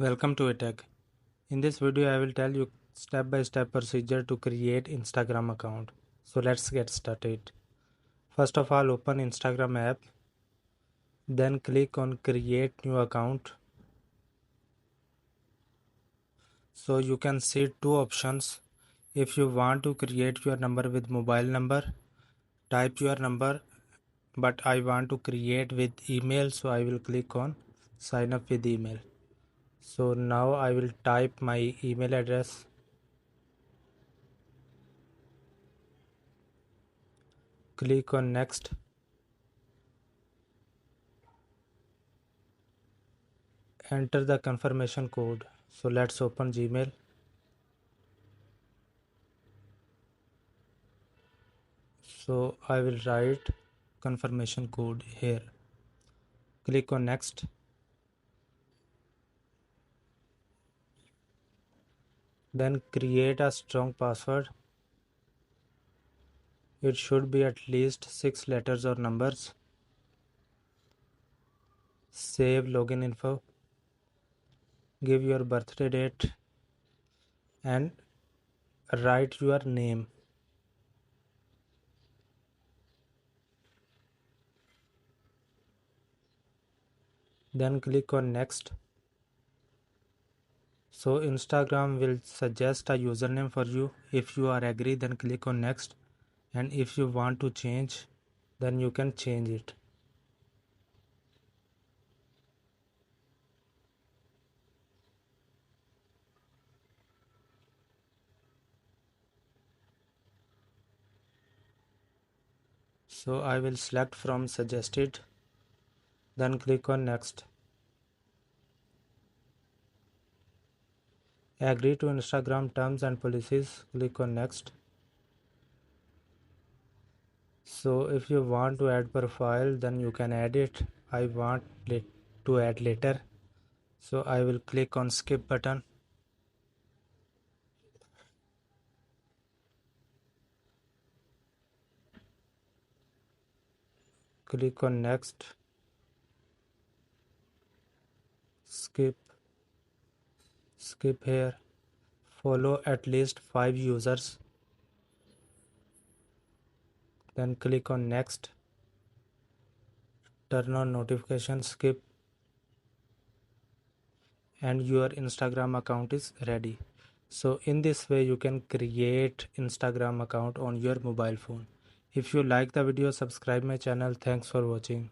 Welcome to eTech. In this video I will tell you step-by-step procedure to create Instagram account. So let's get started. First of all, open Instagram app, then click on create new account. So you can see two options. If you want to create your number with mobile number, type your number, but I want to create with email, so I will click on sign up with email. So now I will type my email address. Click on next. Enter the confirmation code. So let's open Gmail. So I will write confirmation code here. Click on next. Then create a strong password. It should be at least 6 letters or numbers. Save login info. Give your birthday date and write your name. Then click on next. So Instagram will suggest a username for you. If you are agree, then click on next, and if you want to change, then you can change it. So I will select from suggested, then click on next. Agree to Instagram terms and policies, click on next. So if you want to add profile, then you can add it. I want to add later, so I will click on skip button. Click on next. Skip here. Follow at least 5 users, then click on next. Turn on notification, skip, and your Instagram account is ready. So in this way you can create Instagram account on your mobile phone. If you like the video, subscribe my channel. Thanks for watching.